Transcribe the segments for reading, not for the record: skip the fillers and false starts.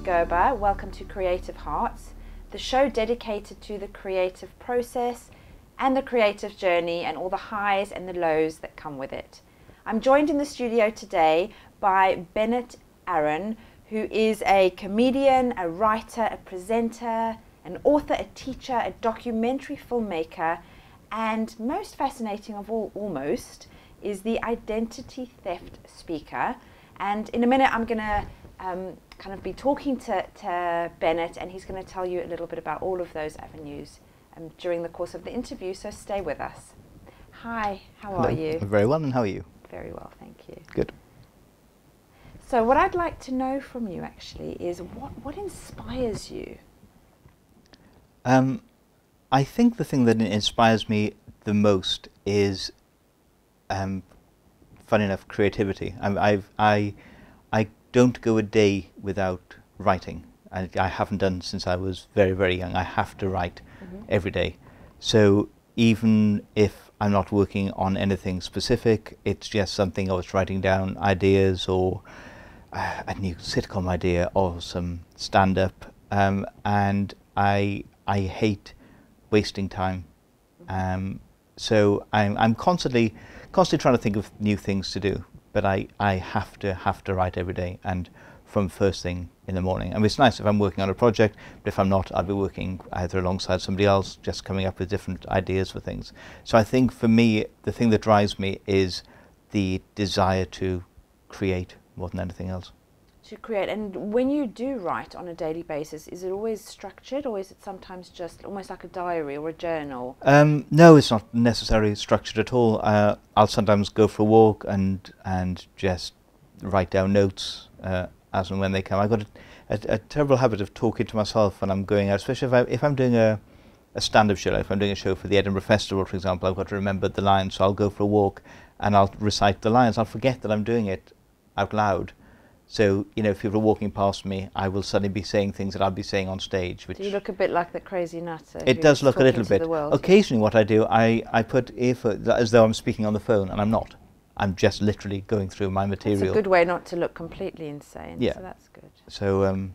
Ronit Gerber. Welcome to Creative Hearts, the show dedicated to the creative process and the creative journey and all the highs and the lows that come with it. I'm joined in the studio today by Bennett Arron, who is a comedian, a writer, a presenter, an author, a teacher, a documentary filmmaker, and most fascinating of all, almost, is the identity theft speaker. And in a minute I'm going to kind of be talking to Bennett, and he's going to tell you a little bit about all of those avenues during the course of the interview, so stay with us. Hi, how are you? I'm very well, and how are you? Very well, thank you. Good. So what I'd like to know from you actually is what inspires you? I think the thing that inspires me the most is, funny enough, creativity. I don't go a day without writing. I haven't done since I was very, very young. I have to write every day. So even if I'm not working on anything specific, it's just something I was writing down, ideas or a new sitcom idea or some stand-up. And I hate wasting time. So I'm constantly trying to think of new things to do. But I have to write every day, and from first thing in the morning. I mean, it's nice if I'm working on a project, but if I'm not, I'll be working either alongside somebody else, just coming up with different ideas for things. So I think for me, the thing that drives me is the desire to create more than anything else. To create. And when you do write on a daily basis, is it always structured, or is it sometimes just almost like a diary or a journal? No, it's not necessarily structured at all. I'll sometimes go for a walk and just write down notes as and when they come. I've got a terrible habit of talking to myself when I'm going out, especially if I'm doing a stand-up show. Like if I'm doing a show for the Edinburgh Festival, for example, I've got to remember the lines, so I'll go for a walk and I'll recite the lines. I'll forget that I'm doing it out loud. So, you know, if people are walking past me, I will suddenly be saying things that I'll be saying on stage. Which do you look a bit like the crazy nutter? It does look a little bit. Occasionally what I do, I put earphones as though I'm speaking on the phone, and I'm not. I'm just literally going through my material. It's a good way not to look completely insane, yeah. So that's good. So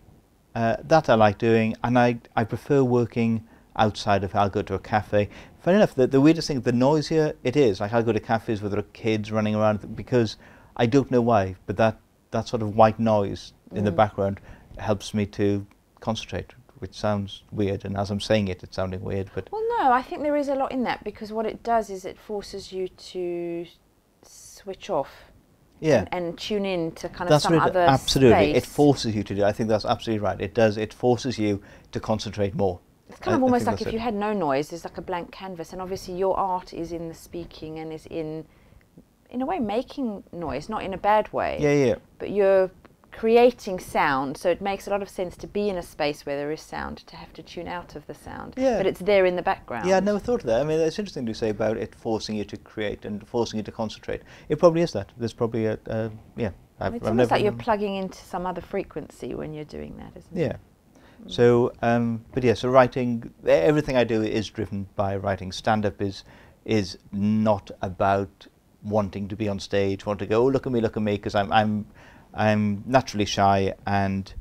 that I like doing, and I prefer working outside of, I'll go to a cafe. Funny enough, the weirdest thing, the noisier it is, like I'll go to cafes where there are kids running around, because I don't know why, but that sort of white noise in the background helps me to concentrate, which sounds weird, and as I'm saying it, it's sounding weird. But well, no, I think there is a lot in that, because what it does is it forces you to switch off, and tune in to kind of some other absolutely space. It forces you to do. I think that's absolutely right. It does. It forces you to concentrate more. It's kind of almost like if you had no noise, there's like a blank canvas, and obviously your art is in the speaking and is in a way making noise, not in a bad way. Yeah. But you're creating sound, so it makes a lot of sense to be in a space where there is sound, to have to tune out of the sound. Yeah. But it's there in the background. Yeah, I never thought of that. I mean, it's interesting to say about it forcing you to create and forcing you to concentrate. It probably is that. There's probably a, yeah. It's almost like you're plugging into some other frequency when you're doing that, isn't it? Yeah. So, but yeah, so writing, everything I do is driven by writing. Stand-up is not about wanting to be on stage, want to go, oh, look at me, because I'm naturally shy. And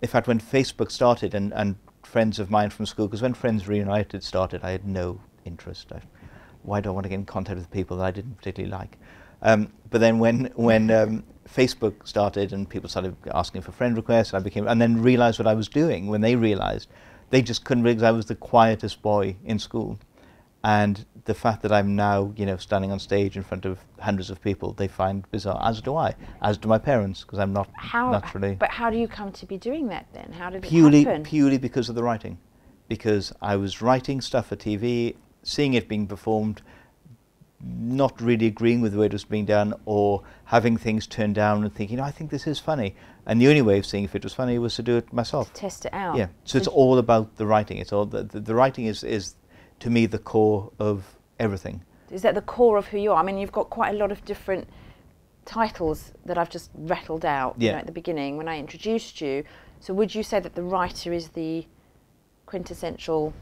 in fact, when Facebook started, and friends of mine from school, because when Friends Reunited started, I had no interest. Why do I want to get in contact with people that I didn't particularly like? But then when Facebook started and people started asking for friend requests, and then realized what I was doing. When they realized, they just couldn't, because I was the quietest boy in school. And the fact that I'm now, you know, standing on stage in front of hundreds of people, they find bizarre, as do I, as do my parents, because I'm not naturally. But how do you come to be doing that then? How did it happen? Purely because of the writing. Because I was writing stuff for TV, seeing it being performed, not really agreeing with the way it was being done, or having things turned down and thinking, I think this is funny. And the only way of seeing if it was funny was to do it myself. To test it out. Yeah, so it's all about the writing. It's all the writing is to me the core of everything. Is that the core of who you are? I mean, you've got quite a lot of different titles that I've just rattled out you know, at the beginning when I introduced you. So would you say that the writer is the quintessential?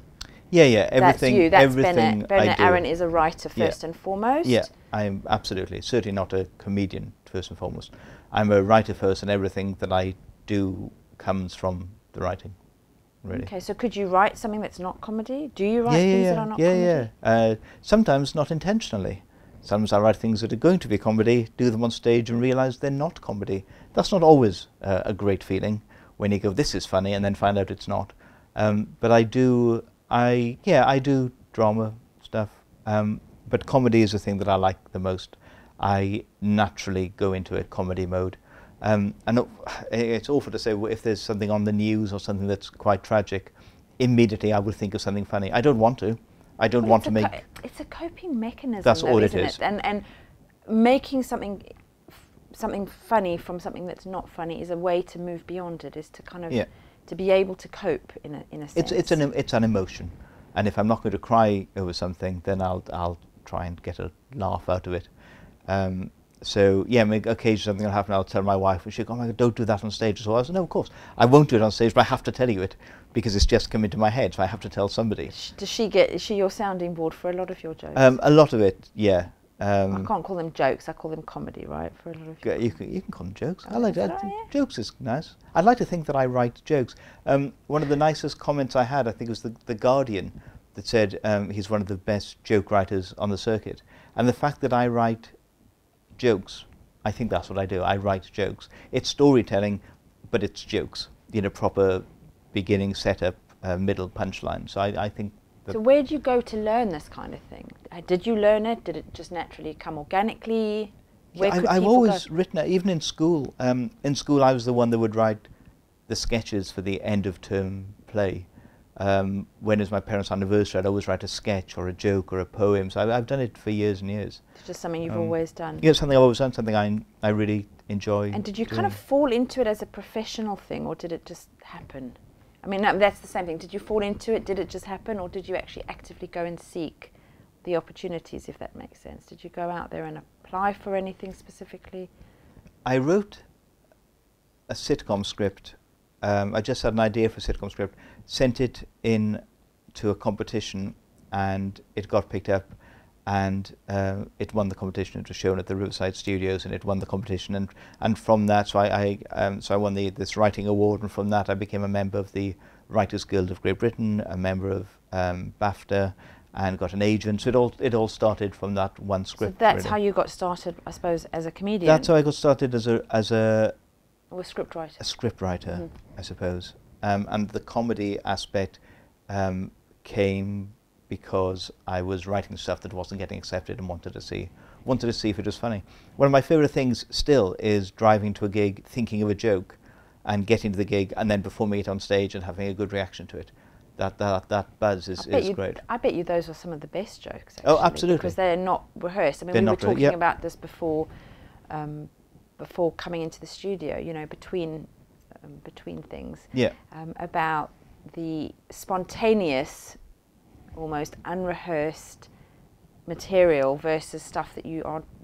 Yeah, everything. That's you. That's everything Bennett Arron is a writer first and foremost. Yeah, I'm absolutely, certainly not a comedian first and foremost. I'm a writer first, and everything that I do comes from the writing, really. Okay, so could you write something that's not comedy? Do you write things that are not comedy? Yeah. Sometimes not intentionally. Sometimes I write things that are going to be comedy, do them on stage and realise they're not comedy. That's not always a great feeling when you go, this is funny, and then find out it's not. But I do drama stuff. But comedy is the thing that I like the most. I naturally go into a comedy mode. And it's awful to say, well, if there's something on the news or something that's quite tragic, immediately I will think of something funny. I don't want to. I don't want to make... It's a coping mechanism, that's though, all isn't it is. And making something funny from something that's not funny is a way to move beyond it, is to kind of to be able to cope in a sense. It's an emotion, and if I'm not going to cry over something, then I'll try and get a laugh out of it. So yeah, occasionally something will happen. I'll tell my wife, and she'll go, "Oh my God, don't do that on stage." So I said, "No, of course I won't do it on stage, but I have to tell you it because it's just come into my head, so I have to tell somebody." Is she your sounding board for a lot of your jokes? A lot of it, yeah. I can't call them jokes. I call them comedy, right? For a lot of you can call them jokes. Oh, I like that. Yeah. Jokes is nice. I'd like to think that I write jokes. One of the nicest comments I had, I think, was the Guardian, that said he's one of the best joke writers on the circuit. And the fact that I write jokes, I think that's what I do. I write jokes. It's storytelling, but it's jokes. Proper beginning, setup, middle, punchline. So I think. So where do you go to learn this kind of thing? Did you learn it? Did it just naturally come organically? I've always written it, even in school. In school, I was the one that would write the sketches for the end of term play. When it's my parents' anniversary, I'd always write a sketch or a joke or a poem. So I've done it for years and years. It's just something you've always done. Yeah, something I've always done, something I really enjoy. And did you kind of fall into it as a professional thing, or did it just happen? I mean, that's the same thing. Did you fall into it? Did it just happen? Or did you actually actively go and seek the opportunities, if that makes sense? Did you go out there and apply for anything specifically? I wrote a sitcom script. I just had an idea for a sitcom script, sent it in to a competition, and it got picked up, and it won the competition. It was shown at the Riverside Studios, and it won the competition. And from that, so I won this writing award, and from that I became a member of the Writers Guild of Great Britain, a member of BAFTA, and got an agent. So it all started from that one script. So that's really how you got started, I suppose, as a comedian. That's how I got started as a scriptwriter. A scriptwriter, I suppose. And the comedy aspect came because I was writing stuff that wasn't getting accepted and wanted to see if it was funny. One of my favourite things still is driving to a gig, thinking of a joke, and getting to the gig, and then performing it on stage and having a good reaction to it. That buzz is great. I bet you those are some of the best jokes, actually. Oh, absolutely. Because they're not rehearsed. I mean, we were talking about this before coming into the studio, between things. Yeah. About the spontaneous, almost unrehearsed material versus stuff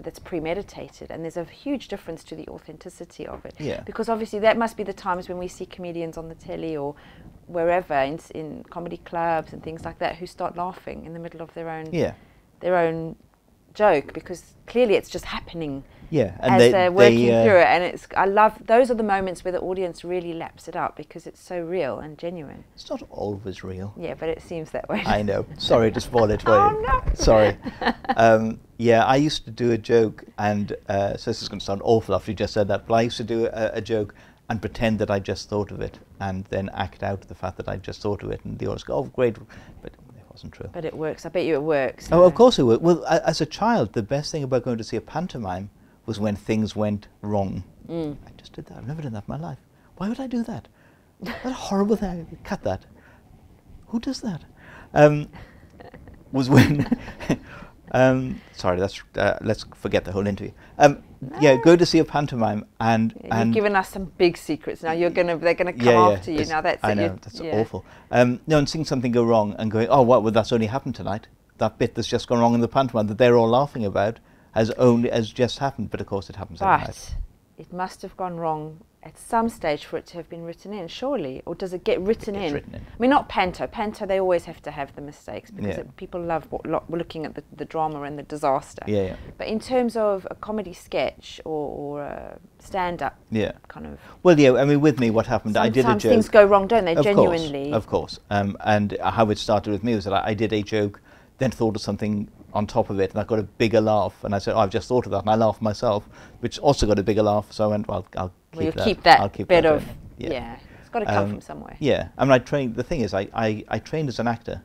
that's premeditated, and there's a huge difference to the authenticity of it. Yeah. Because obviously that must be the times when we see comedians on the telly or wherever in comedy clubs and things like that who start laughing in the middle of their own joke, because clearly it's just happening. Yeah, and as they're working through it, and I love those are the moments where the audience really laps it up because it's so real and genuine. It's not always real. Yeah, but it seems that way. I know. Sorry to spoil it for you. Oh no! Sorry. Yeah, I used to do a joke, and so this is going to sound awful after you just said that, but I used to do a joke and pretend that I just thought of it, and then act out the fact that I just thought of it, and the audience go, "Oh, great," but it wasn't true. But it works. I bet you it works. Oh, of course it works. Well, as a child, the best thing about going to see a pantomime was when things went wrong. I just did that. I've never done that in my life. Why would I do that? What a horrible thing. Cut that. Who does that? Was when... sorry, let's forget the whole interview. Yeah, go to see a pantomime and... You've given us some big secrets now. They're gonna come after you now. That's I know, that's awful. No, and seeing something go wrong and going, oh, well, that's only happened tonight. That bit that's just gone wrong in the pantomime that they're all laughing about has just happened, but of course it happens every night. It must have gone wrong at some stage for it to have been written in, surely? Or does it get written in? Written in. I mean, not Panto. Panto, they always have to have the mistakes because Yeah. people love looking at the drama and the disaster. Yeah, yeah. But in terms of a comedy sketch or a stand-up Yeah. kind of... Well, yeah, I mean, with me, what happened, I did a Sometimes joke. things go wrong, don't they? Of Genuinely. course, of course. And how it started with me was that I did a joke, then thought of something on top of it, and I got a bigger laugh. And I said, "Oh, I've just thought of that," and I laughed myself, which also got a bigger laugh. So I went, "Well, I'll keep that. I'll keep that bit of in." yeah. It's got to come from somewhere. Yeah, I mean, I trained. The thing is, I trained as an actor,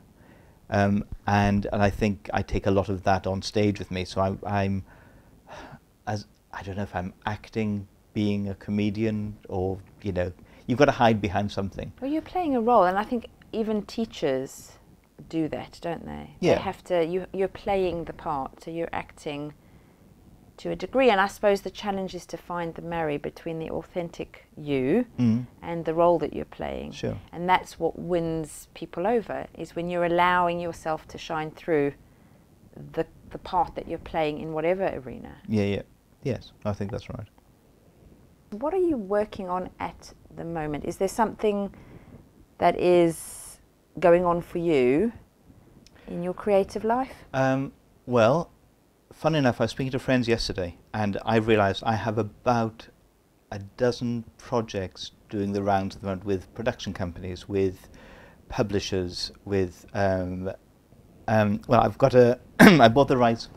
and I think I take a lot of that on stage with me. So I'm I don't know if I'm acting, being a comedian, or you've got to hide behind something. Well, you're playing a role, and I think even teachers do that, don't they? Yeah. They have to. You're playing the part, so you're acting to a degree. And I suppose the challenge is to find the marry between the authentic you and the role that you're playing. Sure. And that's what wins people over, is when you're allowing yourself to shine through the part that you're playing in whatever arena. Yeah, yeah. Yes, I think that's right. What are you working on at the moment? Is there something that is going on for you in your creative life? Well, fun enough, I was speaking to friends yesterday, and I realised I have about a dozen projects doing the rounds at the moment with production companies, with publishers, with well, I've got I bought the rights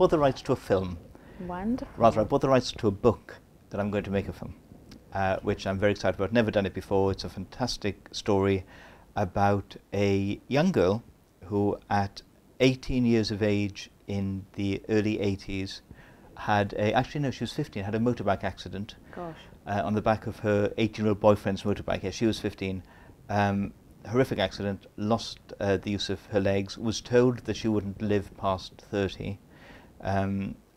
to a film. Wonderful. Rather, I bought the rights to a book that I'm going to make a film, which I'm very excited about. Never done it before. It's a fantastic story about a young girl who, at 18 years of age in the early 80s, actually no, she was 15, had a motorbike accident. Gosh. On the back of her 18-year-old boyfriend's motorbike. Yeah, she was 15. Horrific accident, lost the use of her legs, was told that she wouldn't live past 30.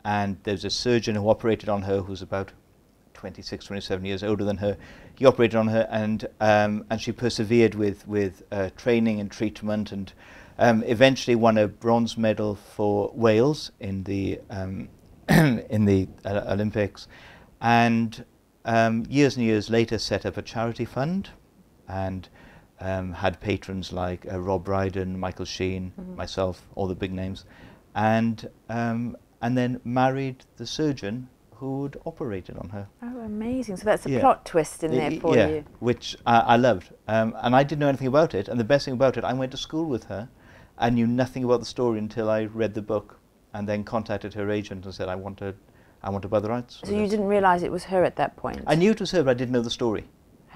And there's a surgeon who operated on her who's about 26, 27 years older than her. He operated on her, and she persevered with training and treatment, and eventually won a bronze medal for Wales in the Olympics, and years and years later set up a charity fund, and had patrons like Rob Brydon, Michael Sheen, myself, all the big names, and then married the surgeon who'd operated on her. Oh, amazing. So that's a plot twist in there for you. Which I loved. And I didn't know anything about it. And the best thing about it, I went to school with her. I knew nothing about the story until I read the book, and then contacted her agent and said, I want to buy the rights. So you didn't realise it was her at that point? I knew it was her, but I didn't know the story.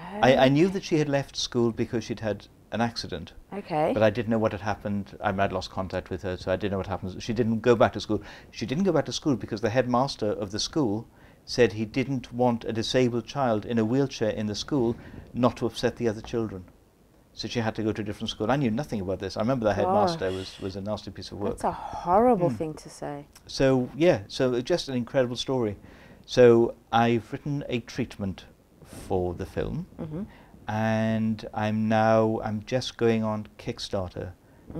Oh. I knew that she had left school because she'd had an accident. Okay. But I didn't know what had happened. I'd lost contact with her, so I didn't know what happened. She didn't go back to school. She didn't go back to school because the headmaster of the school said he didn't want a disabled child in a wheelchair in the school not to upset the other children. So she had to go to a different school. I knew nothing about this. I remember the headmaster was a nasty piece of work. That's a horrible thing to say. So, yeah, so just an incredible story. So I've written a treatment for the film, and I'm just going on Kickstarter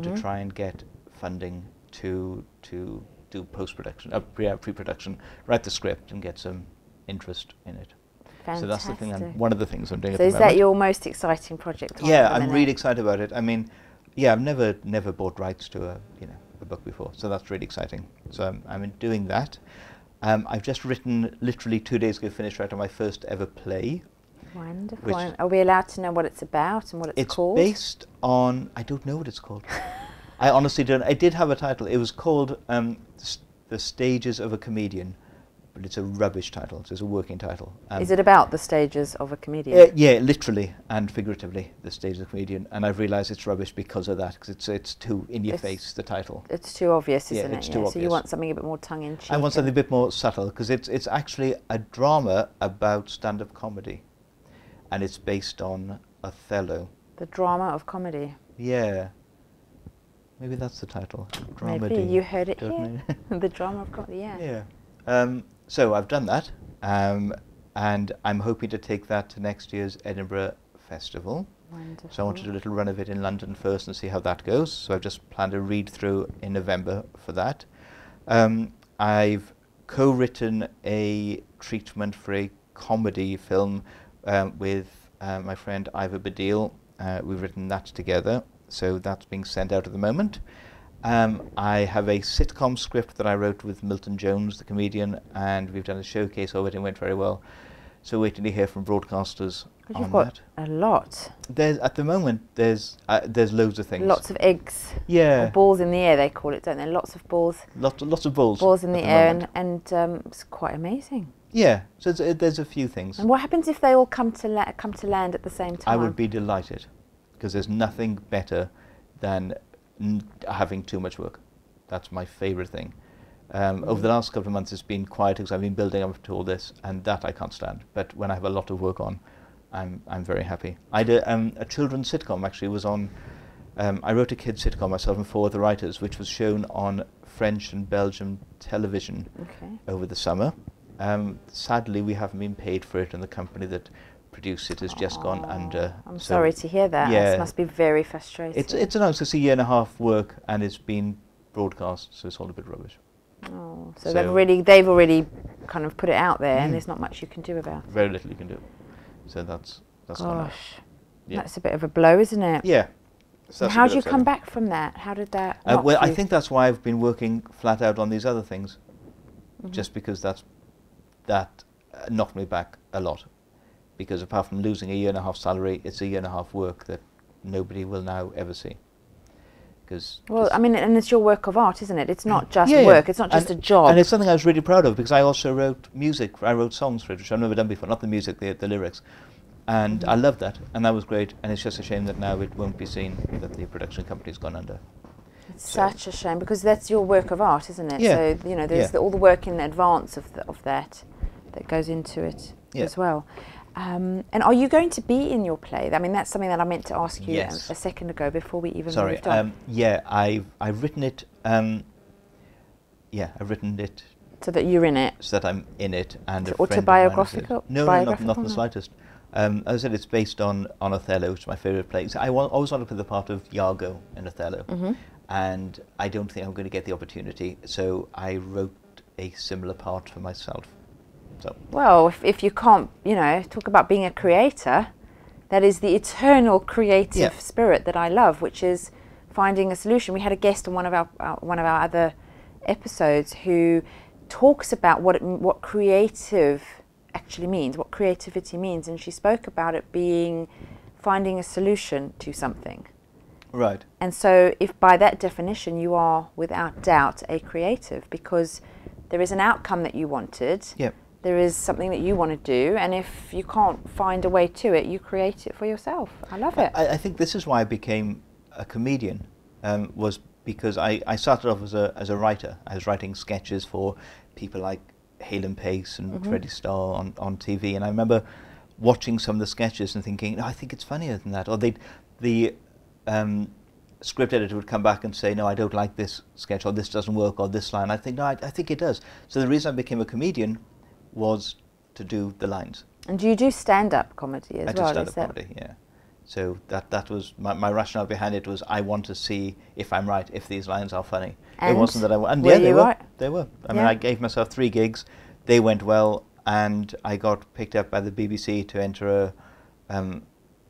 to try and get funding to do post-production, pre-production, write the script and get some interest in it. Fantastic. So that's the thing. One of the things I'm doing. So is that your most exciting project? Yeah, I'm really excited about it. I mean, yeah, I've never bought rights to a book before, so that's really exciting. So I'm doing that. I've just written, literally 2 days ago, finished writing my first ever play. Wonderful. Are we allowed to know what it's about and what it's called? It's based on, I don't know what it's called. I honestly don't. I did have a title. It was called The Stages of a Comedian, but it's a rubbish title. So it's a working title. Is it about the stages of a comedian? Yeah, literally and figuratively, the stages of a comedian. And I've realised it's rubbish because of that, because it's too in your face, the title. It's too obvious, isn't it? It's too obvious. So you want something a bit more tongue-in-cheek. I want something a bit more subtle, because it's actually a drama about stand-up comedy, and it's based on Othello. The drama of comedy. Yeah. Maybe that's the title. Maybe you heard it here. The drama of comedy. Yeah. Yeah. So I've done that, and I'm hoping to take that to next year's Edinburgh Festival. Wonderful. So I want to do a little run of it in London first and see how that goes. So I've just planned a read through in November for that. I've co-written a treatment for a comedy film with my friend Ivor Badil. We've written that together, so that's being sent out at the moment. I have a sitcom script that I wrote with Milton Jones, the comedian, and we've done a showcase of it and went very well. So waiting to hear from broadcasters on you've got that. a lot. There's at the moment there's loads of things. Lots of eggs. Yeah. Or balls in the air, they call it, don't they? Lots of balls. Lots of balls. Balls in the air, and it's quite amazing. Yeah. So there's a few things. And what happens if they all come to land at the same time? I would be delighted, because there's nothing better than having too much work. That's my favourite thing. Over the last couple of months it's been quiet because I've been building up to all this, and that I can't stand. But when I have a lot of work on, I'm very happy. I did a children's sitcom, actually. Was on. I wrote a kids sitcom myself and 4 other writers, which was shown on French and Belgian television over the summer. Sadly, we haven't been paid for it, and the company that produced it has just gone under. I'm sorry to hear that. Yeah, this must be very frustrating. It's announced it's a year and a half work, and it's been broadcast, so it's all a bit rubbish. Oh, so they've already kind of put it out there, and there's not much you can do about it. Very little you can do. So that's gosh, yeah. That's a bit of a blow, isn't it? Yeah. So how did you come back from that? How did that? Well, I think that's why I've been working flat out on these other things, just because that knocked me back a lot. Because apart from losing a year and a half salary, it's a year and a half work that nobody will now ever see. Well, I mean, and it's your work of art, isn't it? It's not just work. It's not just a job. And it's something I was really proud of, because I also wrote music. I wrote songs for it, which I've never done before. Not the music, the lyrics. And I loved that, and that was great. And it's just a shame that now it won't be seen, that the production company's gone under. It's such a shame, because that's your work of art, isn't it? Yeah. So, you know, there's all the work in advance of that goes into it as well. And are you going to be in your play? I mean, that's something that I meant to ask you a second ago before we even moved on. Yeah, I've written it. I've written it so that you're in it. So that I'm in it, and autobiographical. No, not in the slightest. As I said, it's based on Othello, which is my favourite play. So I always wanted to play the part of Iago in Othello, and I don't think I'm going to get the opportunity. So I wrote a similar part for myself. So. Well, if you can't, talk about being a creator, that is the eternal creative spirit that I love, which is finding a solution. We had a guest on one of our other episodes who talks about what creative actually means, what creativity means, and she spoke about it being finding a solution to something. Right. And so, if by that definition you are without doubt a creative, because there is an outcome that you wanted. Yep. There is something that you want to do, and if you can't find a way to it, you create it for yourself. I love it. I think this is why I became a comedian, was because I started off as a writer. I was writing sketches for people like Hale and Pace and Freddie Starr on TV, and I remember watching some of the sketches and thinking, no, I think it's funnier than that. Or the script editor would come back and say, no, I don't like this sketch, or this doesn't work, or this line. I think, no, I think it does. So the reason I became a comedian was to do the lines. And do you do stand-up comedy as well? I do stand-up comedy, yeah. So that was my rationale behind it, was I want to see if I'm right, if these lines are funny. And it wasn't that I and yeah, they were. Right? They were. I mean, I gave myself 3 gigs. They went well, and I got picked up by the BBC to enter a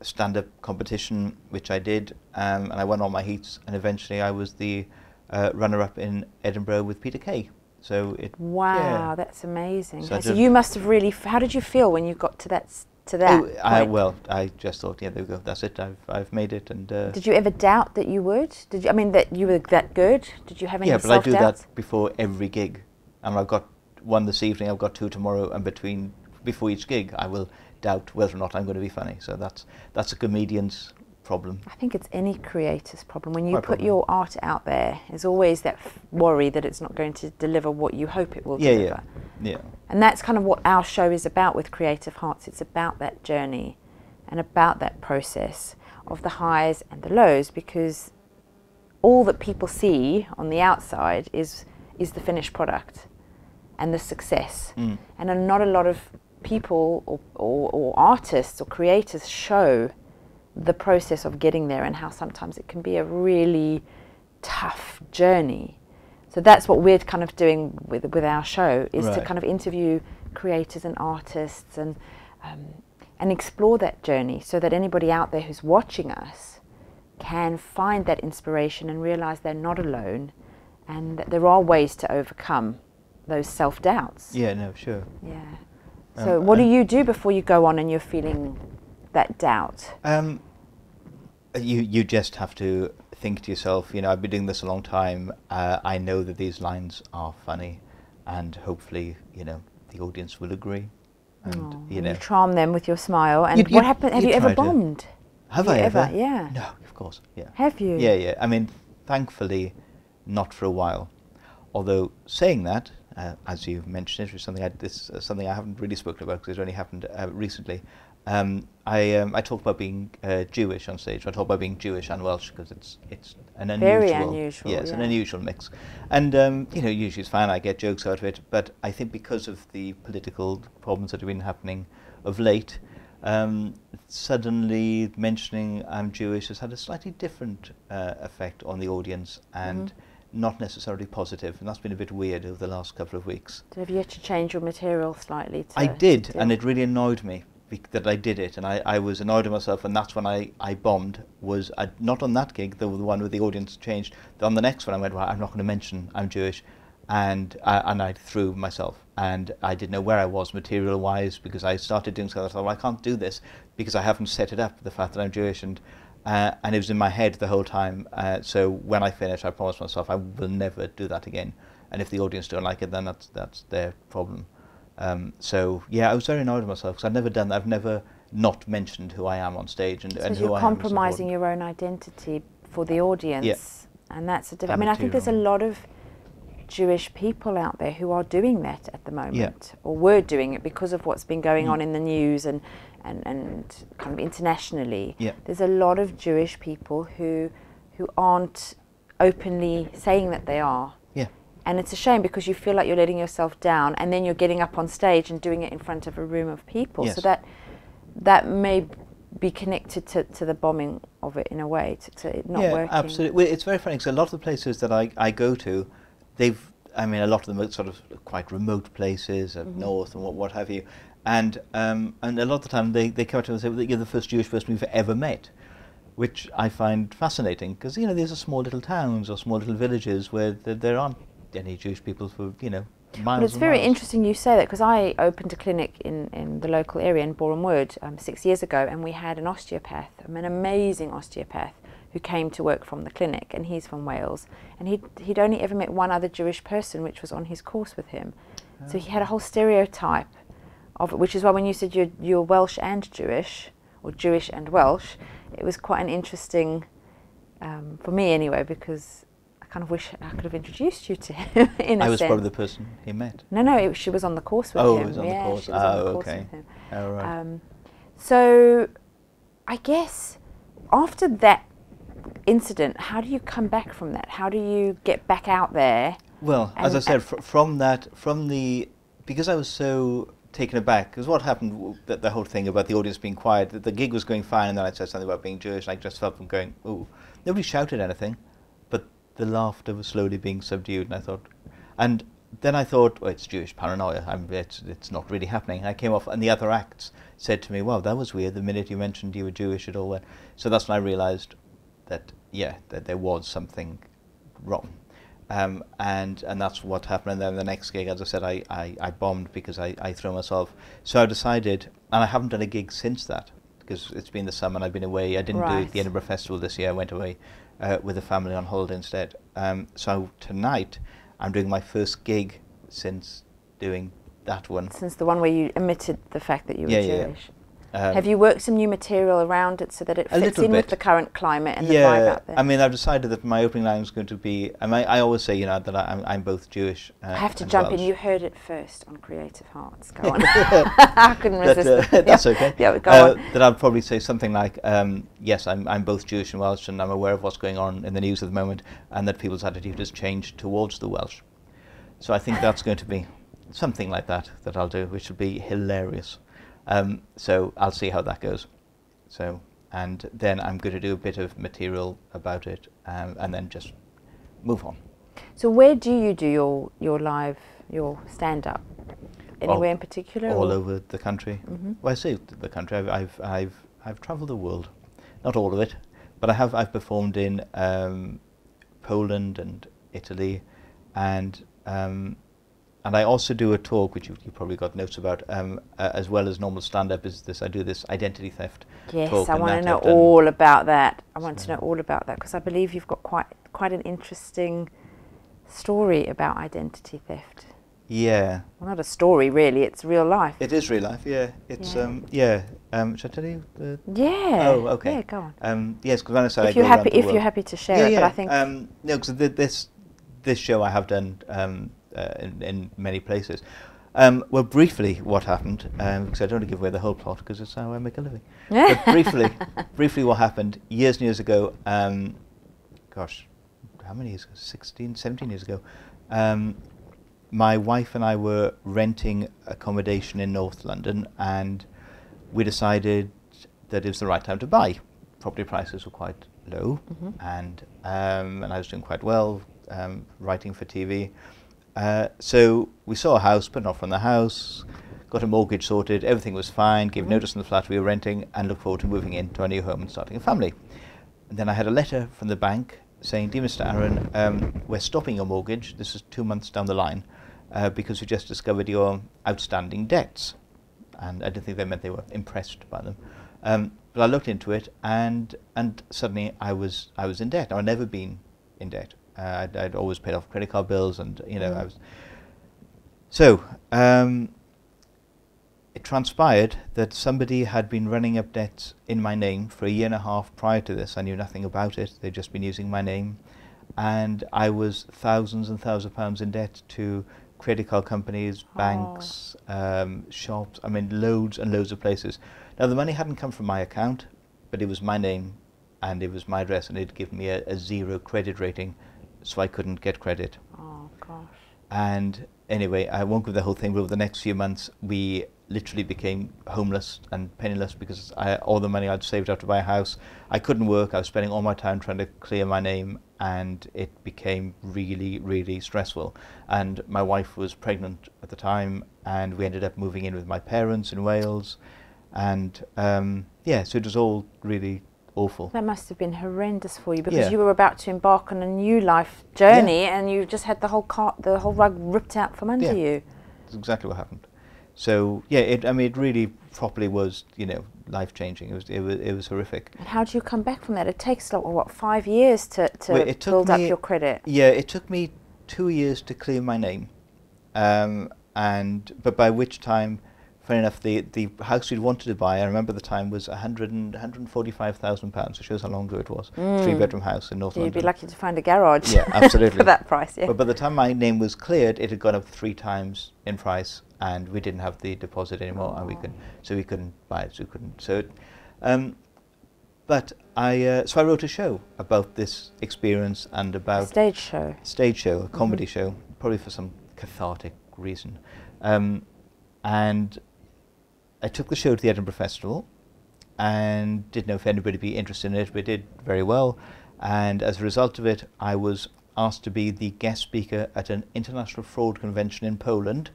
stand-up competition, which I did, and I won all my heats, and eventually I was the runner-up in Edinburgh with Peter Kay. So wow, that's amazing. So you must have really. How did you feel when you got to that? Well, I just thought, yeah, there we go. That's it. I've made it. And did you ever doubt that you would? Did you? I mean, that you were that good? Did you have any self-doubt? Yeah, but I do that before every gig, and I've got 1 this evening. I've got 2 tomorrow, and before each gig, I will doubt whether or not I'm going to be funny. So that's a comedian's problem. I think it's any creator's problem. When you put your art out there, there's always that worry that it's not going to deliver what you hope it will deliver. Yeah. And that's kind of what our show is about with Creative Hearts. It's about that journey and about that process of the highs and the lows, because all that people see on the outside is the finished product and the success. And not a lot of people or artists or creators show the process of getting there, and how sometimes it can be a really tough journey. So that's what we're kind of doing with our show, is to kind of interview creators and artists and and explore that journey so that anybody out there who's watching us can find that inspiration and realize they're not alone and that there are ways to overcome those self-doubts. Yeah, no, sure. Yeah. So what do you do before you go on and you're feeling that doubt? You just have to think to yourself, you know, I've been doing this a long time. I know that these lines are funny, and hopefully, you know, the audience will agree. And you know, you charm them with your smile. And what happened? Have you ever bombed? Have I ever? Yeah. No, of course. Yeah. Have you? Yeah, yeah. I mean, thankfully, not for a while. Although saying that, as you mentioned, it was something something I haven't really spoken about because it only happened recently. I talk about being Jewish on stage. I talk about being Jewish and Welsh because it's an unusual, very unusual. Yeah, it's an unusual mix. And you know, usually it's fine. I get jokes out of it, but I think because of the political problems that have been happening of late, suddenly mentioning I'm Jewish has had a slightly different effect on the audience and not necessarily positive, and that's been a bit weird over the last couple of weeks. So have you had to change your material slightly? I did, and it really annoyed me that I did it, and I was annoyed at myself, and that's when I bombed. Was not on that gig, the one where the audience changed. On the next one I went, well, I'm not going to mention I'm Jewish, and I threw myself, and I didn't know where I was material wise because I started doing something. I thought, well, I can't do this because I haven't set it up, the fact that I'm Jewish, and it was in my head the whole time. So when I finish, I promised myself I will never do that again, and if the audience don't like it, then that's their problem. So yeah, I was very annoyed with myself because I've never done that. I've never not mentioned who I am on stage and who I am. So you're compromising your own identity for the audience, and that's a I mean, I think there's a lot of Jewish people out there who are doing that at the moment, or were doing it because of what's been going on in the news and kind of internationally. There's a lot of Jewish people who aren't openly saying that they are. And it's a shame because you feel like you're letting yourself down, and then you're getting up on stage and doing it in front of a room of people. So that may be connected to the bombing of it in a way, to it not working. Yeah, absolutely. Well, it's very funny because a lot of the places that I go to, I mean, a lot of them are sort of quite remote places up north and what have you. And a lot of the time they come up to me and say, well, you're the first Jewish person we've ever met, which I find fascinating because, you know, these are small little towns or small little villages where there aren't any Jewish people for, you know, miles. Well, it's very interesting you say that because I opened a clinic in the local area in Boreham Wood 6 years ago, and we had an osteopath, an amazing osteopath, who came to work from the clinic, and he's from Wales, and he'd only ever met one other Jewish person, which was on his course with him. So he had a whole stereotype of it, which is why when you said you're Welsh and Jewish, or Jewish and Welsh, it was quite an interesting, for me anyway, because I kind of wish I could have introduced you to him in a sense. I was probably the person he met. No, she was on the course with him. Oh, it was on the course. She was on the course okay. with him. Oh, right. So I guess after that incident, how do you come back from that? How do you get back out there? Well, as I said, because I was so taken aback, because what happened, the whole thing about the audience being quiet, the gig was going fine, and then I said something about being Jewish, and I just felt them going, ooh. Nobody shouted anything, but the laughter was slowly being subdued, and then I thought, well, it's Jewish paranoia, it's not really happening. And I came off, and the other acts said to me, wow, that was weird, the minute you mentioned you were Jewish, it all went. So that's when I realised that, that there was something wrong. And that's what happened. And then the next gig, as I said, I bombed because I threw myself. So I decided, and I haven't done a gig since that, because it's been the summer and I've been away. I didn't do the Edinburgh Festival this year. I went away with the family on holiday instead. So tonight, I'm doing my first gig since doing that one. Since the one where you admitted the fact that you were Jewish. Have you worked some new material around it so that it fits in with the current climate and the vibe out there? I mean, I've decided that my opening line is going to be, I always say, that I'm both Jewish I have to jump in. You heard it first on Creative Hearts. Go on. I couldn't resist it. That's okay. Yeah, go on. That I'll probably say something like, yes, I'm both Jewish and Welsh, and I'm aware of what's going on in the news at the moment, and that people's attitude has changed towards the Welsh. So I think that's going to be something like that I'll do, which will be hilarious. So I'll see how that goes. So, and then I'm going to do a bit of material about it, and then just move on. So where do you do your stand-up? Anywhere in particular? All or? over the country. Mm-hmm. Well, I say the country. I've travelled the world, not all of it, but I've performed in Poland and Italy, and I also do a talk which you probably got notes about, as well as normal stand-up. Is this I do this identity theft Yes, talk. I and want to that know I've done. all about that. I want to know all about that because I believe you've got quite an interesting story about identity theft. Yeah. Well, not a story really; it's real life. It is real life. Yeah. It's Yeah. should I tell you? Yeah. Oh, okay. Yeah, go on. Yes, because when I say If you're happy to share it, yeah. but I think No, because this show I have done in many places. Well, briefly, what happened? Because I don't want to give away the whole plot, because it's how I make a living. But briefly, what happened years and years ago? Gosh, how many years ago? 16, 17 years ago. My wife and I were renting accommodation in North London, and we decided that it was the right time to buy. Property prices were quite low, Mm-hmm. and I was doing quite well, writing for TV. So we saw a house, put an offer on the house, got a mortgage sorted, everything was fine, gave Mm-hmm. notice on the flat we were renting, and looked forward to moving into our new home and starting a family. And then I had a letter from the bank saying, "Dear Mr. Arron, we're stopping your mortgage. This is 2 months down the line, because we just discovered your outstanding debts." And I didn't think they meant they were impressed by them. But I looked into it, and suddenly I was in debt. Now, I'd never been in debt. I'd always paid off credit card bills, and I was. So it transpired that somebody had been running up debts in my name for 1.5 years prior to this. I knew nothing about it. They'd just been using my name, and I was thousands and thousands of pounds in debt to credit card companies, banks, shops. I mean, loads and loads of places. Now, the money hadn't come from my account, but it was my name, and it was my address, and it'd given me a 0 credit rating, so I couldn't get credit. Oh gosh. And anyway, I won't go the whole thing, but over the next few months, we literally became homeless and penniless because all the money I'd saved up to buy a house, I couldn't work. I was spending all my time trying to clear my name, and it became really, really stressful. And my wife was pregnant at the time, and we ended up moving in with my parents in Wales. And so it was all really awful. That must have been horrendous for you because Yeah. you were about to embark on a new life journey, and you just had the whole rug ripped out from under you. That's exactly what happened. So yeah, it really properly was, life changing. It was horrific. And how do you come back from that? It takes 5 years to build up your credit. Yeah, it took me 2 years to clear my name, but by which time, funny enough, the house we'd wanted to buy, I remember the time, was £145,000. It shows how long ago it was. 3-bedroom house in North You'd London. be lucky to find a garage. Yeah, absolutely. For that price, yeah. But by the time my name was cleared, it had gone up 3 times in price, and we didn't have the deposit anymore, and we couldn't buy it. But I wrote a show about this experience and about A stage show, a comedy show, probably for some cathartic reason, and I took the show to the Edinburgh Festival, and didn't know if anybody would be interested in it, but it did very well. And as a result of it, I was asked to be the guest speaker at an international fraud convention in Poland.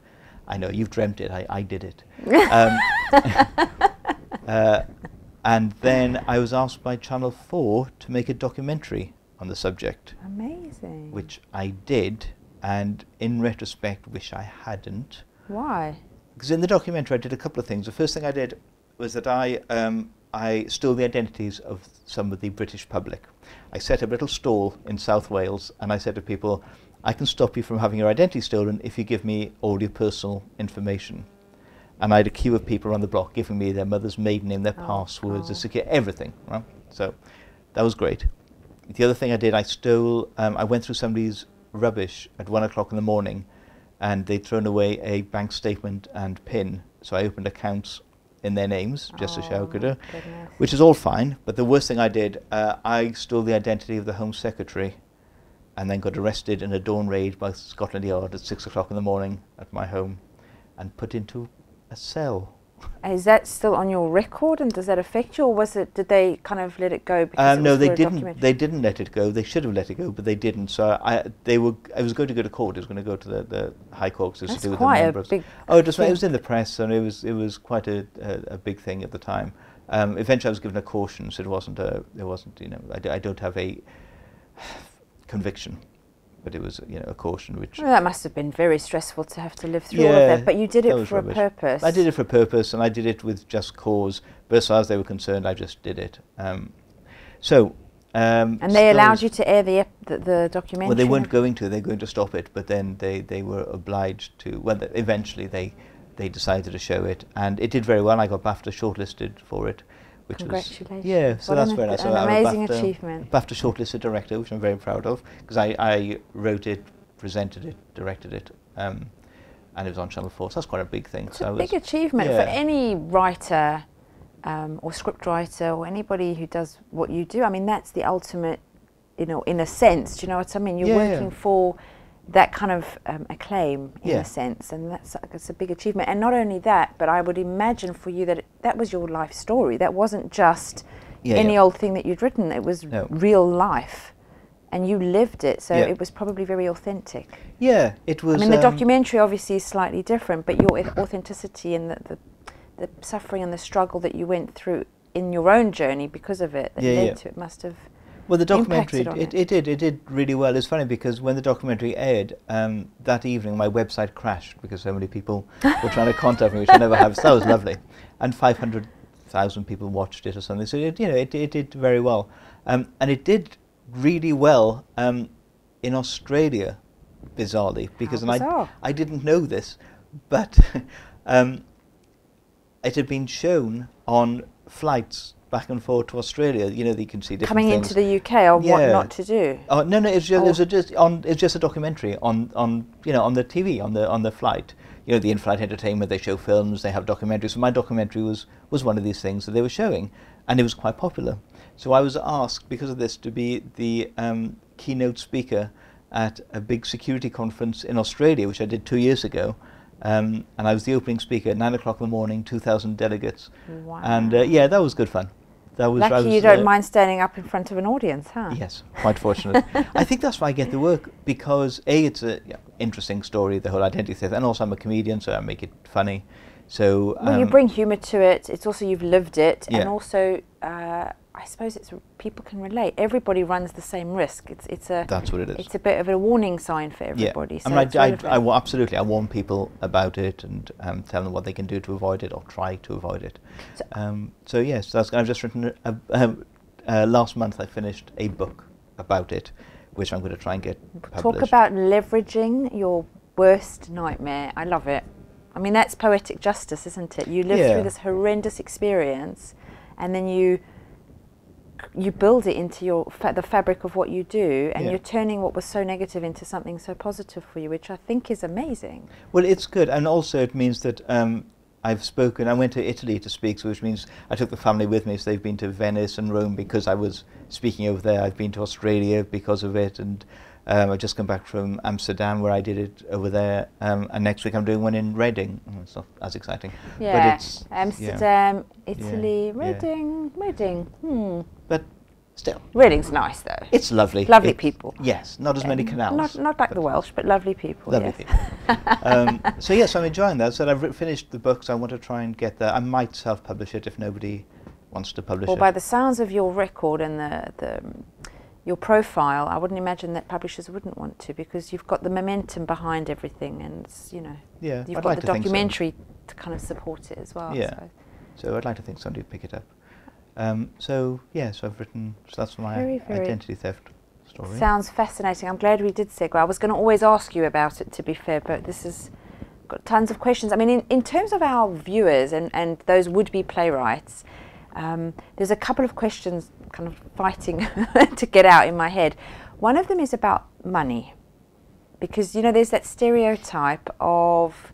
I know, you've dreamt it, I did it. And then I was asked by Channel 4 to make a documentary on the subject. Amazing. Which I did, and in retrospect wish I hadn't. Why? Because in the documentary I did a couple of things. The first thing I did was that I stole the identities of some of the British public. I set up a little stall in South Wales, and I said to people, I can stop you from having your identity stolen if you give me all your personal information. And I had a queue of people around the block giving me their mother's maiden name, their passwords, their secure, everything. Right? So that was great. The other thing I did, I went through somebody's rubbish at 1 o'clock in the morning, and they'd thrown away a bank statement and PIN. So I opened accounts in their names, just to show how good, which is all fine. But the worst thing I did, I stole the identity of the Home Secretary, and then got arrested in a dawn raid by Scotland Yard at 6 o'clock in the morning at my home, and put into a cell Is that still on your record, and does that affect you, or was it? Did they kind of let it go? Because No, they didn't. They didn't let it go. They should have let it go, but they didn't. So I was going to go to court. It was going to go to the High Court to do with the number. Big it was in the press, and it was quite a big thing at the time. Eventually, I was given a caution, so it wasn't. You know, I don't have a conviction. But it was, you know, a caution. Which that must have been very stressful to have to live through all of that. But you did it for rubbish. A purpose. I did it for a purpose, and I did it with just cause. But as far as they were concerned, I just did it. And they allowed you to air the documentary. Well, they weren't going to. They were going to stop it, but then they were obliged to. Well, eventually they decided to show it, and it did very well. I got BAFTA shortlisted for it. Which Congratulations. So that's very nice. An amazing achievement. BAFTA shortlisted director, which I'm very proud of, because I wrote it, presented it, directed it, and it was on Channel 4, so that's quite a big thing. It's a big achievement for any writer or scriptwriter or anybody who does what you do. I mean, that's the ultimate, you know, in a sense. Do you know what I mean? You're working for that kind of acclaim in a sense, and it's a big achievement. And not only that, but I would imagine for you that that was your life story. That wasn't just any old thing that you'd written. It was real life, and you lived it. So it was probably very authentic. Yeah, it was. I mean, the documentary obviously is slightly different, but your authenticity and the suffering and the struggle that you went through in your own journey because of it that led to it must have. Well, the documentary, it did really well. It's funny because when the documentary aired, that evening my website crashed because so many people were trying to contact me, which I never have. So that was lovely. And 500,000 people watched it or something. So it did very well. And it did really well in Australia, bizarrely, because I didn't know this, but it had been shown on flights back and forth to Australia. You know, you can see different coming things. Into the UK, or what not to do. Oh no, it's just a documentary on you know, on the TV on the flight. You know, the in-flight entertainment. They show films. They have documentaries. So my documentary was one of these things that they were showing, and it was quite popular. So I was asked because of this to be the keynote speaker at a big security conference in Australia, which I did 2 years ago. And I was the opening speaker at 9 o'clock in the morning, 2,000 delegates. Wow. And that was good fun. Lucky you don't mind standing up in front of an audience, huh? Yes, quite fortunate. I think that's why I get the work, because it's a interesting story, the whole identity theft, and also I'm a comedian, so I make it funny. So well, you bring humour to it. It's also you've lived it, and also I suppose people can relate. Everybody runs the same risk. That's what it is. It's a bit of a warning sign for everybody. Yeah. So I mean, absolutely. I warn people about it and tell them what they can do to avoid it or try to avoid it. So yes, I've just written. Last month I finished a book about it, which I'm going to try and get published. Talk about leveraging your worst nightmare. I love it. I mean, that's poetic justice, isn't it? You live through this horrendous experience, and then you build it into the fabric of what you do, and you're turning what was so negative into something so positive for you, which I think is amazing. Well, it's good, and also it means that I went to Italy to speak, so which means I took the family with me, so they've been to Venice and Rome because I was speaking over there. I've been to Australia because of it, and I've just come back from Amsterdam where I did it over there, and next week I'm doing one in Reading. It's not as exciting. Yeah, but it's, Amsterdam, Italy, Reading. But still. Reading's nice though. It's lovely. Lovely people. Yes, not as many canals. Not like the Welsh, but lovely people. Lovely people. So yes, I'm enjoying that. So I've finished the books. I want to try and get that. I might self-publish it if nobody wants to publish it. Well, by the sounds of your record and your profile, I wouldn't imagine that publishers wouldn't want to, because you've got the momentum behind everything, and you've got the documentary to kind of support it as well. Yeah. So I'd like to think somebody would pick it up. So I've written. So that's my identity theft story. Sounds fascinating. I'm glad we did segue. I was going to always ask you about it, to be fair, but this has got tons of questions. I mean, in terms of our viewers and those would-be playwrights, there's a couple of questions kind of fighting to get out in my head. One of them is about money, because there's that stereotype of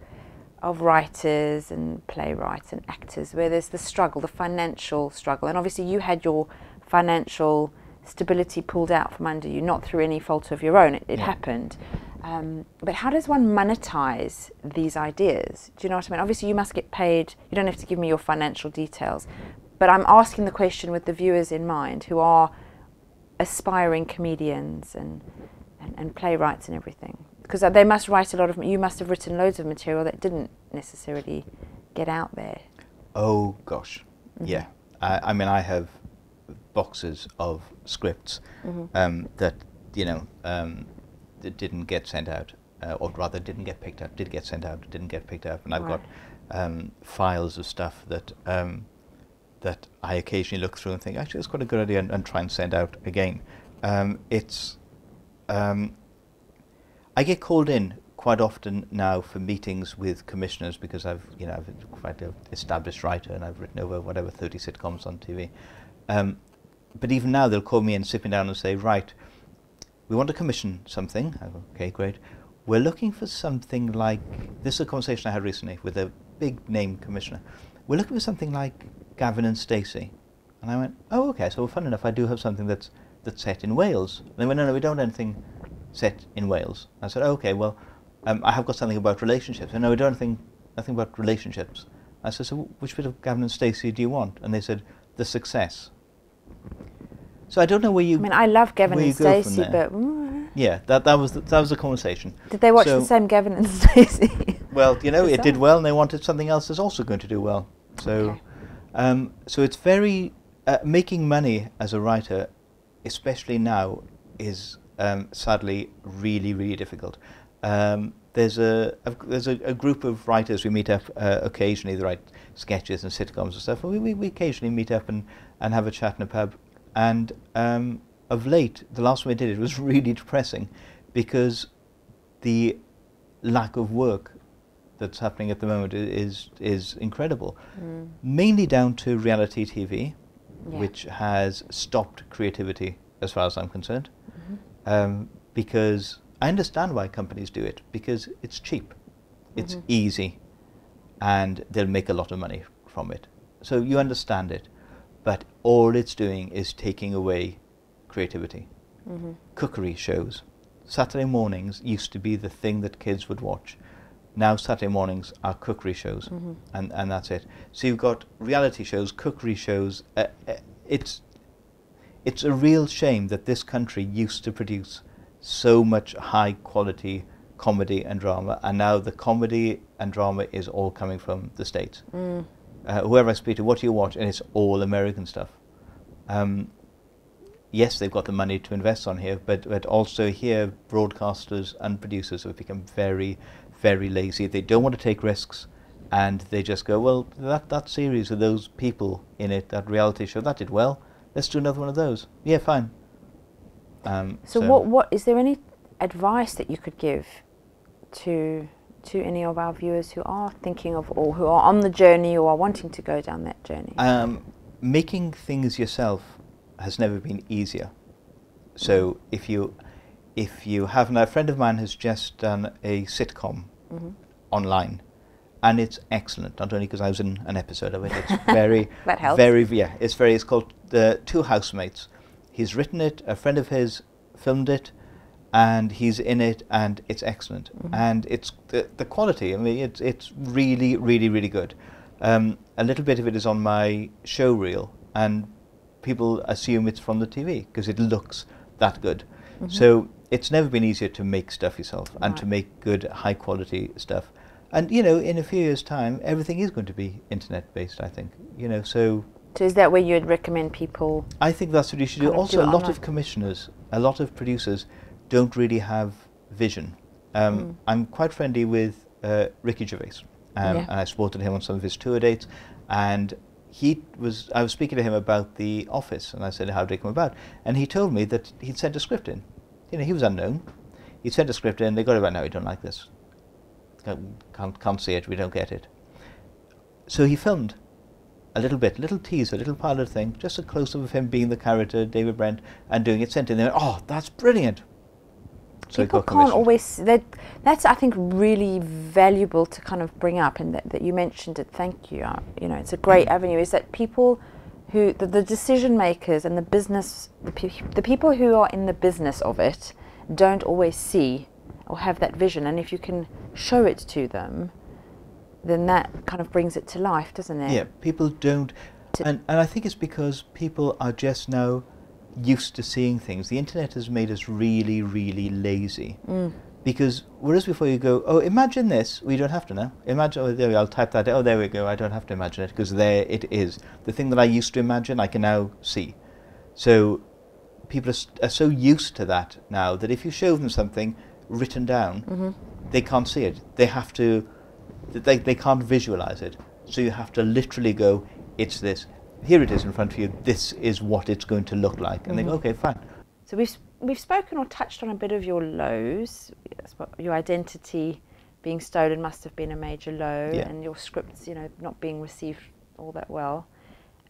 writers and playwrights and actors where there's the struggle, the financial struggle, and obviously you had your financial stability pulled out from under you, not through any fault of your own. It happened. But how does one monetize these ideas? Do you know what I mean? Obviously, you must get paid. You don't have to give me your financial details. But I'm asking the question with the viewers in mind, who are aspiring comedians and playwrights and everything. Because they must write a lot of, you must have written loads of material that didn't necessarily get out there. Oh gosh, yeah. I mean, I have boxes of scripts that, that didn't get sent out, or rather didn't get picked up, did get sent out, didn't get picked up. And I've got files of stuff that that I occasionally look through and think, actually, it's quite a good idea, and try and send out again. I get called in quite often now for meetings with commissioners because I've quite an established writer and I've written over 30 sitcoms on TV. But even now they'll call me and sit me down and say, right, we want to commission something. I go, okay, great. We're looking for something like, this is a conversation I had recently with a big name commissioner. We're looking for something like Gavin and Stacey. And I went, oh, okay, so fun enough, I do have something that's set in Wales. And they went, no, we don't have anything set in Wales. I said, okay, well, I have got something about relationships. And no, we don't have nothing about relationships. I said, so which bit of Gavin and Stacey do you want? And they said, the success. So I don't know where you. I mean, I love Gavin and Stacey, but yeah, that was the conversation. Did they watch the same Gavin and Stacey? Well, it did well, and they wanted something else that's also going to do well. So, so it's very making money as a writer, especially now, is sadly really, really difficult. There's a group of writers we meet up occasionally. They write sketches and sitcoms and stuff. And we occasionally meet up and have a chat in a pub. And of late, the last time we did it was really depressing because the lack of work that's happening at the moment is incredible. Mainly down to reality TV, which has stopped creativity as far as I'm concerned. Because I understand why companies do it, because it's cheap, it's easy, and they'll make a lot of money from it. So you understand it, but all it's doing is taking away creativity. Cookery shows. Saturday mornings used to be the thing that kids would watch. Now Saturday mornings are cookery shows, and that's it. So you've got reality shows, cookery shows. It's a real shame that this country used to produce so much high quality comedy and drama, and now the comedy and drama is all coming from the States. Whoever I speak to, what do you watch? And it's all American stuff. Yes, they've got the money to invest on here, but also here broadcasters and producers have become very, very lazy. They don't want to take risks, and they just go, well, that series with those people in it, that reality show, that did well. Let's do another one of those. Yeah, fine. So what is there any advice that you could give to any of our viewers who are thinking of, or who are on the journey or are wanting to go down that journey? Making things yourself has never been easier. So if you haven't, a friend of mine has just done a sitcom online, and it's excellent. Not only because I was in an episode of it, it's very, that helps. It's called The Two Housemates. He's written it. A friend of his filmed it, and he's in it, and it's excellent. And it's the quality. I mean, it's really, really, really good. A little bit of it is on my show reel, and people assume it's from the TV because it looks that good. So it's never been easier to make stuff yourself and to make good, high quality stuff. And in a few years' time, everything is going to be internet based, I think. So is that where you'd recommend people? I think that's what you should do. Also, a lot of commissioners, a lot of producers don't really have vision. I'm quite friendly with Ricky Gervais, and I supported him on some of his tour dates. And I was speaking to him about The Office, and I said, how did it come about? And he told me that he'd sent a script in. He was unknown. He'd sent a script in, they got it about, no, we don't like this. Can't see it, we don't get it. So he filmed a little bit, little teaser, little pilot thing, just a close-up of him being the character, David Brent, and doing it, sent in there. Oh, that's brilliant. So people can't always, that's I think really valuable to kind of bring up, and that you mentioned it, thank you. It's a great avenue, is that people who, the decision makers and the business, the people who are in the business of it don't always see or have that vision, and if you can show it to them, then that kind of brings it to life, doesn't it? Yeah, people don't, and I think it's because people are just now used to seeing things. The internet has made us really, really lazy. Because whereas before you go, oh, imagine this, we don't have to now. Imagine, oh, there we go, I'll type that, oh, there we go, I don't have to imagine it, because there it is. The thing that I used to imagine, I can now see. So people are so used to that now that if you show them something written down, they can't see it. They have to, they can't visualize it. So you have to literally go, it's this. Here it is in front of you, this is what it's going to look like. And they go, okay, fine. So we've spoken or touched on a bit of your lows. Your identity being stolen must have been a major low, and your scripts, not being received all that well.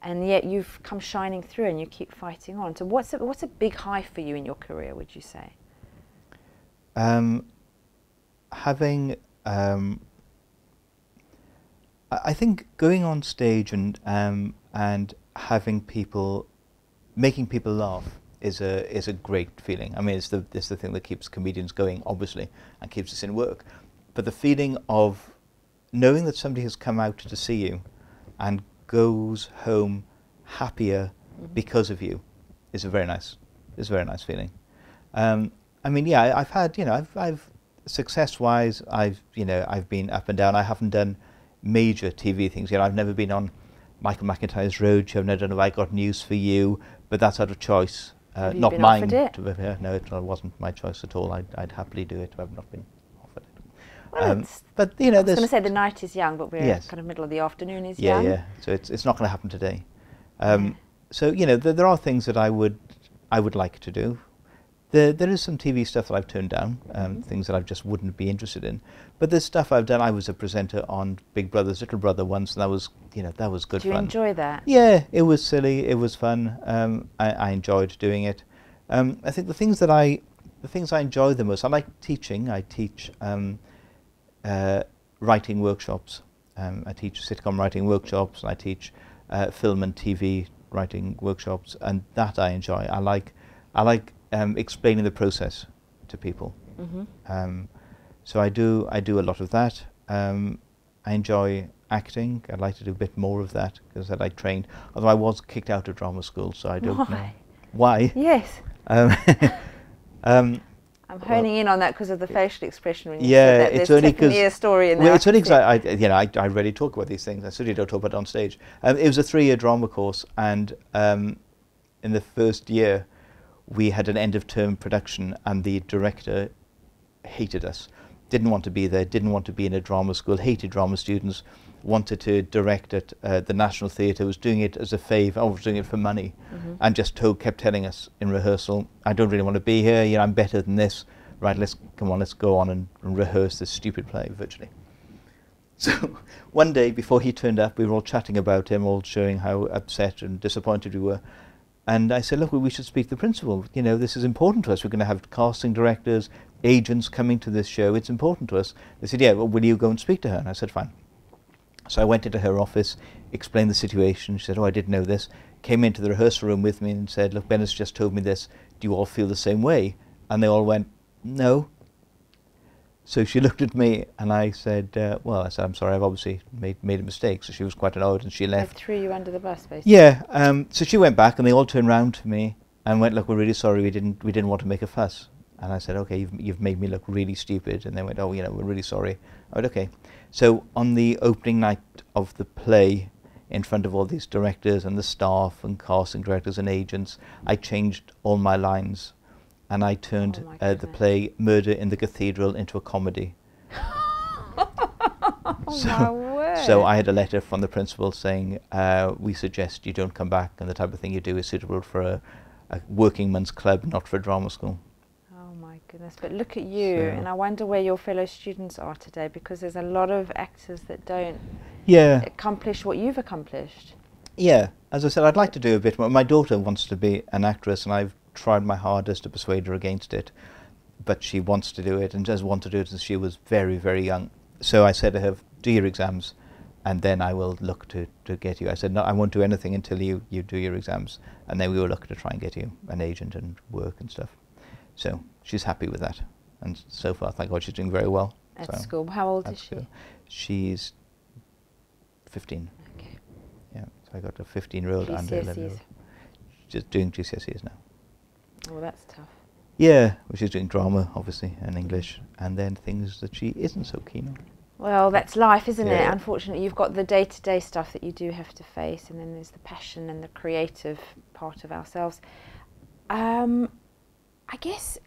And yet you've come shining through and you keep fighting on. So what's a big high for you in your career, would you say? Having, I think going on stage and having people, making people laugh is a great feeling. I mean, it's the thing that keeps comedians going, obviously, and keeps us in work. But the feeling of knowing that somebody has come out to see you and goes home happier because of you is a very nice feeling. I mean, yeah, I've had, I've success-wise, I've been up and down. I haven't done major TV things. I've never been on Michael McIntyre's Roadshow. I've never done I Got News for You, but that's out of choice. Not mine. No, it wasn't my choice at all. I'd happily do it, but I've not been offered it. Well, but I was going to say the night is young, but we're kind of middle of the afternoon is young. Yeah. So it's not going to happen today. So there are things that I would like to do. There is some TV stuff that I've turned down, things that I just wouldn't be interested in. But there's stuff I've done. I was a presenter on Big Brother's Little Brother once, and that was good fun. Do you enjoy that? Yeah, it was silly. It was fun. I enjoyed doing it. I think the things I enjoy the most. I like teaching. I teach writing workshops. I teach sitcom writing workshops, and I teach film and TV writing workshops, and that I enjoy. I like explaining the process to people. So I do a lot of that. I enjoy acting. I'd like to do a bit more of that because I trained. Although I was kicked out of drama school, so I don't know why. Yes. I'm honing in on that because of the facial expression when you said that. It's only because a story in there. It's only because I rarely talk about these things. I certainly don't talk about it on stage. It was a 3-year drama course, and in the first year, we had an end-of-term production, and the director hated us. Didn't want to be there, didn't want to be in a drama school, hated drama students, wanted to direct at the National Theatre, was doing it as a favour, was doing it for money, and just kept telling us in rehearsal, I don't really want to be here, I'm better than this, right, let's go on and rehearse this stupid play, virtually. So one day before he turned up, we were all chatting about him, all showing how upset and disappointed we were. And I said, look, we should speak to the principal. This is important to us. We're going to have casting directors, agents coming to this show. It's important to us. They said, yeah, well, will you go and speak to her? And I said, fine. So I went into her office, explained the situation. She said, oh, I didn't know this. Came into the rehearsal room with me and said, look, Bennett's just told me this. Do you all feel the same way? And they all went, no. So she looked at me and I said, I said, I'm sorry, I've obviously made a mistake. So she was quite annoyed and she left. I threw you under the bus, basically. Yeah. So she went back and they all turned round to me and went, look, we're really sorry, we didn't want to make a fuss. And I said, okay, you've made me look really stupid. And they went, oh, we're really sorry. I went, okay. So on the opening night of the play, in front of all these directors and the staff and casting directors and agents, I changed all my lines. And I turned the play Murder in the Cathedral into a comedy. So I had a letter from the principal saying, we suggest you don't come back, and the type of thing you do is suitable for a working man's club, not for a drama school. Oh my goodness, but look at you, and I wonder where your fellow students are today, because there's a lot of actors that don't accomplish what you've accomplished. Yeah, as I said, I'd like to do a bit more. My daughter wants to be an actress, and I've tried my hardest to persuade her against it, but she wants to do it and does want to do it since she was very, very young. So I said to her, do your exams and then I will look to get you. I said, no, I won't do anything until you do your exams, and then we will look to try and get you an agent and work and stuff. So she's happy with that. and so far, thank God, she's doing very well. At So school. How old is that's she? good. She's 15. Okay. Yeah, so I got a 15-year-old and an GCSEs. 11-year-old. Just doing GCSEs now. Oh, that's tough. Yeah, well, she's doing drama, obviously, and English, and then things that she isn't so keen on. Well, that's life, isn't it? Yeah. Unfortunately, you've got the day-to-day stuff that you do have to face, and then there's the passion and the creative part of ourselves. I guess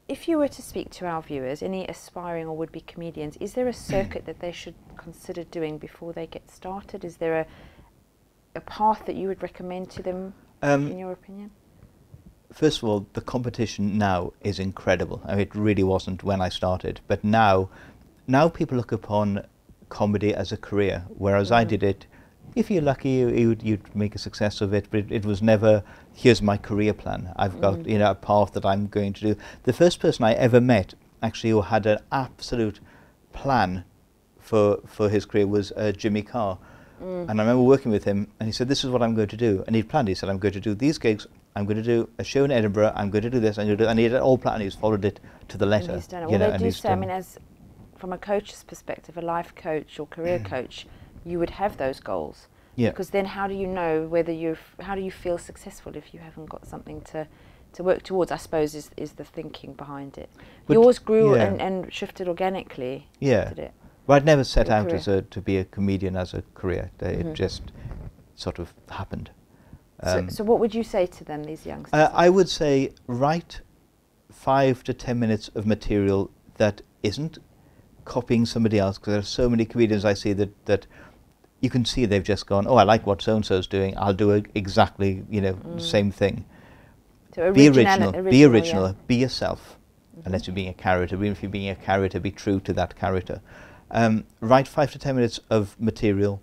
if you were to speak to our viewers, any aspiring or would-be comedians, is there a circuit that they should consider doing before they get started? Is there a path that you would recommend to them, in your opinion? First of all, the competition now is incredible. I mean, it really wasn't when I started, but now people look upon comedy as a career, whereas I did it. If you're lucky, you'd make a success of it, but it was never, here's my career plan. I've got a path that I'm going to do. The first person I ever met, actually, who had an absolute plan for his career was Jimmy Carr. And I remember working with him, and he said, this is what I'm going to do. And he'd planned, he said, I'm going to do these gigs, I'm going to do a show in Edinburgh, I'm going to do this, I'm going to do, and he had it all planned, he's followed it to the letter. And he's done it. Well, they do say, I mean, as from a coach's perspective, a life coach or career coach, you would have those goals. Yeah. Because then how do you know whether how do you feel successful if you haven't got something to work towards, I suppose, is the thinking behind it. But Yours grew yeah. and shifted organically, Yeah. did it? Well, I'd never set Your out career. to be a comedian as a career. It just sort of happened. So what would you say to them, these youngsters? I would say write 5 to 10 minutes of material that isn't copying somebody else, because there are so many comedians I see that you can see they've just gone, oh, I like what so-and-so's doing, I'll do exactly, the same thing. So Be original, be original, yeah. be yourself, unless you're being a character. Even if you're being a character, be true to that character. Write 5 to 10 minutes of material,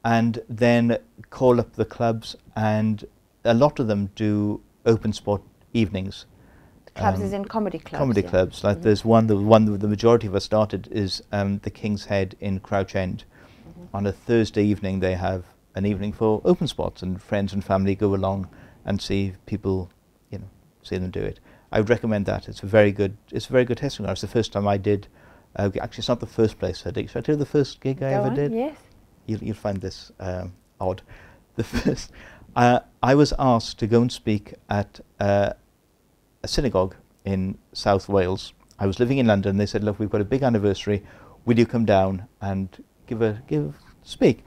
and then call up the clubs, and a lot of them do open spot evenings. Clubs is in comedy clubs. Comedy clubs. Like there's one the majority of us started is the King's Head in Crouch End. On a Thursday evening, they have an evening for open spots, and friends and family go along and see people, see them do it. I would recommend that. It's a very good testing ground. It's the first time I did. Actually, it's not the first place I did. Should I tell you the first gig I ever did? Yes. You'll find this odd. The first, I was asked to go and speak at a synagogue in South Wales. I was living in London. They said, look, we've got a big anniversary. Will you come down and speak?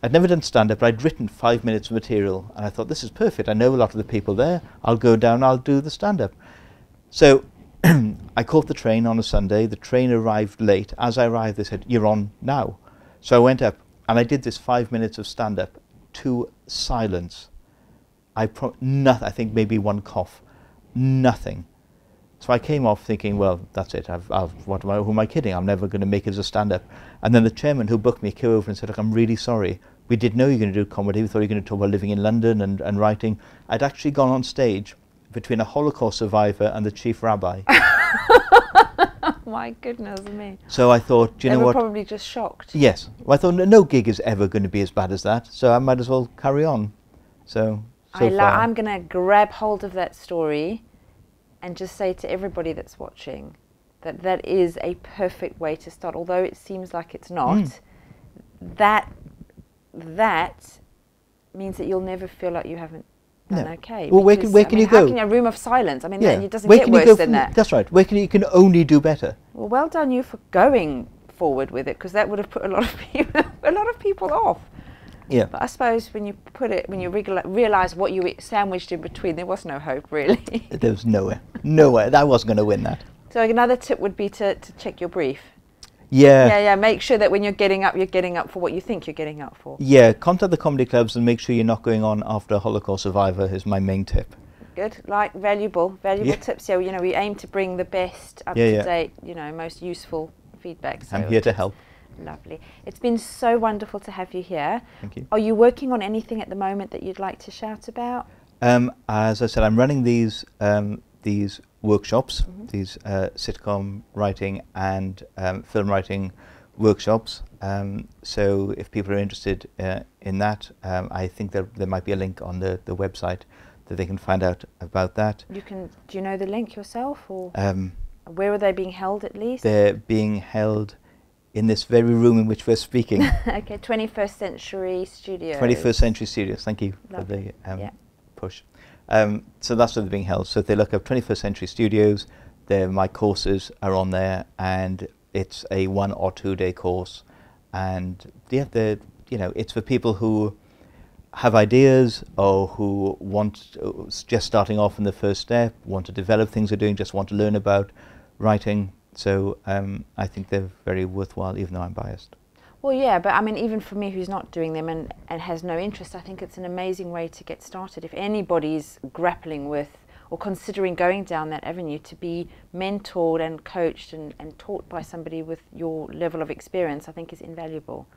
I'd never done stand-up, but I'd written 5 minutes of material, and I thought, this is perfect. I know a lot of the people there. I'll go down, I'll do the stand-up. So I caught the train on a Sunday. The train arrived late. As I arrived, they said, you're on now. So I went up, and I did this 5 minutes of stand-up to silence. Nothing. I think maybe one cough. Nothing. So I came off thinking, well, that's it. Who am I kidding? I'm never going to make it as a stand-up. And then the chairman who booked me came over and said, look, I'm really sorry. We didn't know you were going to do comedy. We thought you were going to talk about living in London and writing. I'd actually gone on stage between a Holocaust survivor and the chief rabbi. My goodness me. So I thought, do you know what? They were probably just shocked. Yes. Well, I thought no gig is ever going to be as bad as that, so I might as well carry on. So far. I'm going to grab hold of that story and just say to everybody that's watching that is a perfect way to start. Although it seems like it's not, that means that you'll never feel like you haven't done okay. Well, where can you go? How can a room of silence? I mean, it doesn't where get can you worse go than that. That's right. You can only do better. Well, well done you for going forward with it, because that would have put a lot of people off. Yeah. But I suppose when you realise what you sandwiched in between, there was no hope, really. There was nowhere. I wasn't going to win that. So another tip would be to check your brief. Yeah. Yeah. Make sure that when you're getting up for what you think you're getting up for. Yeah. Contact the comedy clubs and make sure you're not going on after a Holocaust survivor is my main tip. Good. Valuable tips. Yeah. We aim to bring the best, up to date, most useful feedback. So I'm here to help. Lovely. It's been so wonderful to have you here. Thank you. Are you working on anything at the moment that you'd like to shout about? As I said, I'm running these workshops, these sitcom writing and film writing workshops. So if people are interested in that, I think there might be a link on the website that they can find out about that. Do you know the link yourself, or? Where are they being held at least? They're being held in this very room in which we're speaking. Okay, 21st Century Studios. 21st Century Studios, thank you Lovely. for the Yeah. push. So that's where they're being held. So if they look up 21st Century Studios, my courses are on there, and it's a 1 or 2 day course. And it's for people who have ideas or who want just starting off in the first step, want to develop things they're doing, just want to learn about writing. So I think they're very worthwhile, even though I'm biased. Well, yeah, but I mean, even for me who's not doing them and has no interest, I think it's an amazing way to get started. If anybody's grappling with or considering going down that avenue, to be mentored and coached and taught by somebody with your level of experience, I think is invaluable.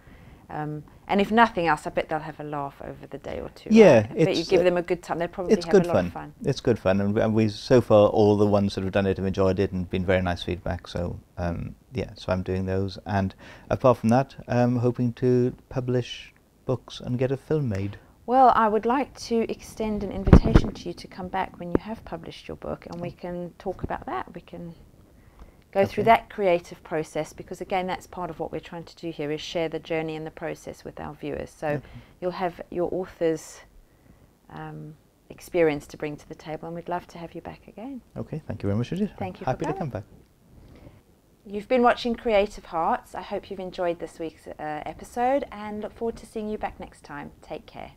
And if nothing else, I bet they'll have a laugh over the day or two. Yeah, right? I bet you give them a good time. They'll probably have a lot of fun. It's good fun, and we so far all the ones that have done it have enjoyed it and been very nice feedback. So so I'm doing those, and apart from that, I'm hoping to publish books and get a film made. Well, I would like to extend an invitation to you to come back when you have published your book, and we can talk about that. We can go through that creative process, because again, that's part of what we're trying to do here, is share the journey and the process with our viewers. So you'll have your author's experience to bring to the table, and we'd love to have you back again. Okay, thank you very much indeed. Thank you. Happy to come back. You've been watching Creative Hearts. I hope you've enjoyed this week's episode, and look forward to seeing you back next time. Take care.